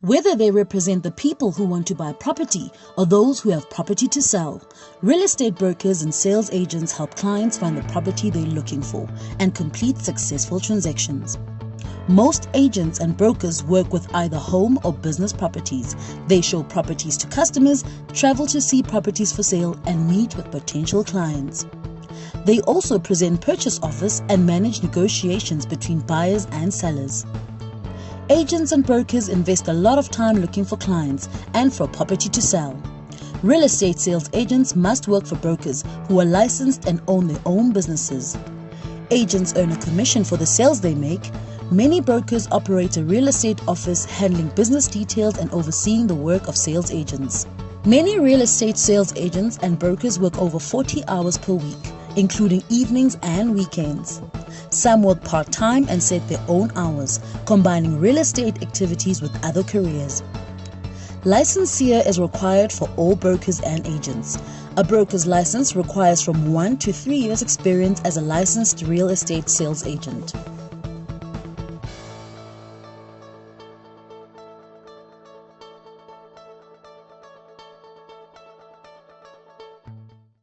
Whether they represent the people who want to buy property or those who have property to sell, real estate brokers and sales agents help clients find the property they're looking for and complete successful transactions. Most agents and brokers work with either home or business properties. They show properties to customers, travel to see properties for sale, and meet with potential clients. They also present purchase offers and manage negotiations between buyers and sellers. Agents and brokers invest a lot of time looking for clients and for property to sell. Real estate sales agents must work for brokers who are licensed and own their own businesses. Agents earn a commission for the sales they make. Many brokers operate a real estate office handling business details and overseeing the work of sales agents. Many real estate sales agents and brokers work over 40 hours per week, including evenings and weekends. Some work part-time and set their own hours, combining real estate activities with other careers. Licensure is required for all brokers and agents. A broker's license requires from 1 to 3 years experience as a licensed real estate sales agent.